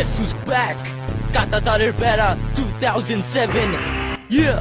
guess who's back? Katatarer Bera 2007. Yeah.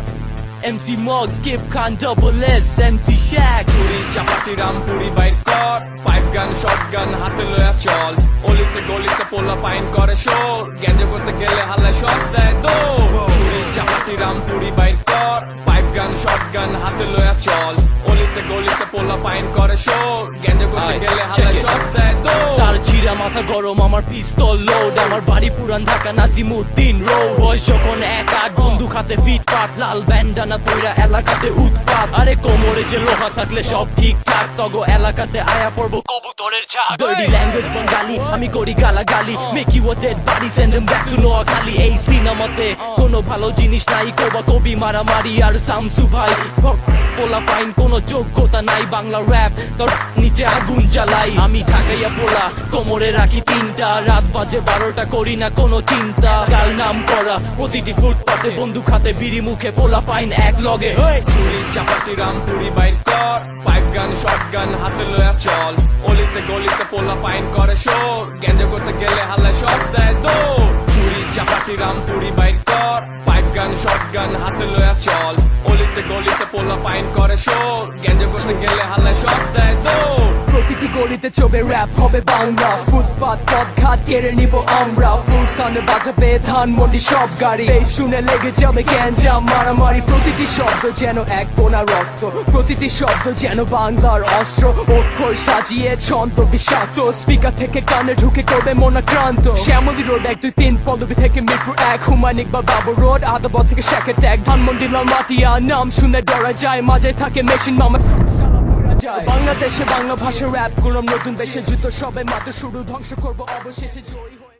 MC Mog, Skip Khan, Double S, MC Shaq. চুরি চাপাতি রামপুরি বাইর কর, pipe গান শটগান হাতে লয়া চল, অলিতে গলিতে পোলা পাইন করে শোর, গ্যাঞ্জা করতে গেলে হাল্লায় সব দেয় দৌড়। চুরি চাপাতি রামপুরি বাইর কর, পাইপ গান শটগান হাতে লয়া চল, অলিতে গলিতে পোলা পাইন করে শোর, গ্যাঞ্জা করতে গেলে হাল্লায় সব দেয় দৌড়। তার চিরা মাথা গরম, আমার পিস্তল লোড, আমার বাড়ি পুরান ঢাকা নাজিমুদ্দিন রোড। বয়স যখন 1-8, বন্দুক হাতে ফিটফাট, লাল ব্যান্ডানা পইরা এলাকাতে উৎপাত। আরে কোমরে যে লোহা থাকলে সব ঠিকঠাক, তগো এলাকাতে আয়া পড়বো কবুতরের ঝাঁক। Dirty language বাঙালি, আমি করি গালাগালি, make you a dead body, send them back to Noakhali. এই সিনেমাতে কোনো ভালো জিনিস নাই, কবা কবি মারামারি আর শামসু ভাই। পোলা পাইন কোনো যোগ্যতা নাই, বাংলা র‍্যাপ তোর নিচে আগুন জ্বালাই। আমি ঢাকাইয়া পোলা, কোমরে রাখি 3টা, রাত বাজে 12টা, করি না কোনো চিন্তা। কাল নাম করা প্রতিটি ফুটপাতে, বন্দুক হাতে বিড়ি মুখে, পোলা পাইন এক লগে। চুরি চাপাতি রামপুরি বাইর কর, পাইপ গান শটগান হাতে লয়া চল, অলিতে গলিতে পোলা পাইন করে শোর, গ্যাঞ্জা করতে গেলে হাল্লায় সব দেয় দৌড়। চুরি চাপাতি রামপুরি বাইর কর, পাইপ গান শটগান হাতে লয়া চল, অলিতে গলিতে পোলা পাইন করে শোর, গ্যাঞ্জা করতে গেলে হাল্লায় সব দেয় দৌড়। প্রতিটি গলিতে চবে র‍্যাপ হবে বাংলা, ফুটপাত পথঘাট কেড়ে নিব আমরা, ফুল সানে বাজাবে ধানমন্ডি সব গাড়ি, এই শুনে লেগে যাবে গ্যাঞ্জাম মারামারি। প্রতিটি শব্দ যেন এক বোনা রক্ত, প্রতিটি শব্দ যেন বাংলার অস্ত্র, অক্ষর সাজিয়ে ছন্দ বিষাক্ত, স্পিকার থেকে কানে ঢুকে করবে মনাক্রান্ত। শ্যামলী রোড 1-2-3 পল্লবী থেকে মিরপুর 1, হুমায়ুন বা বাবু রোড, আদাবত থেকে শ্যাকের ট্যাগ, ধানমন্ডি লালমাটিয়া, নাম শুনে ডরা যায়, মাঝে থাকে মেশিন মামা। বাংলাদেশে বাংলা ভাষা র‍্যাপ করলাম নতুন বেশে, যুদ্ধ সবে মাত্র শুরু, ধ্বংস করবো অবশেষে জয়ী।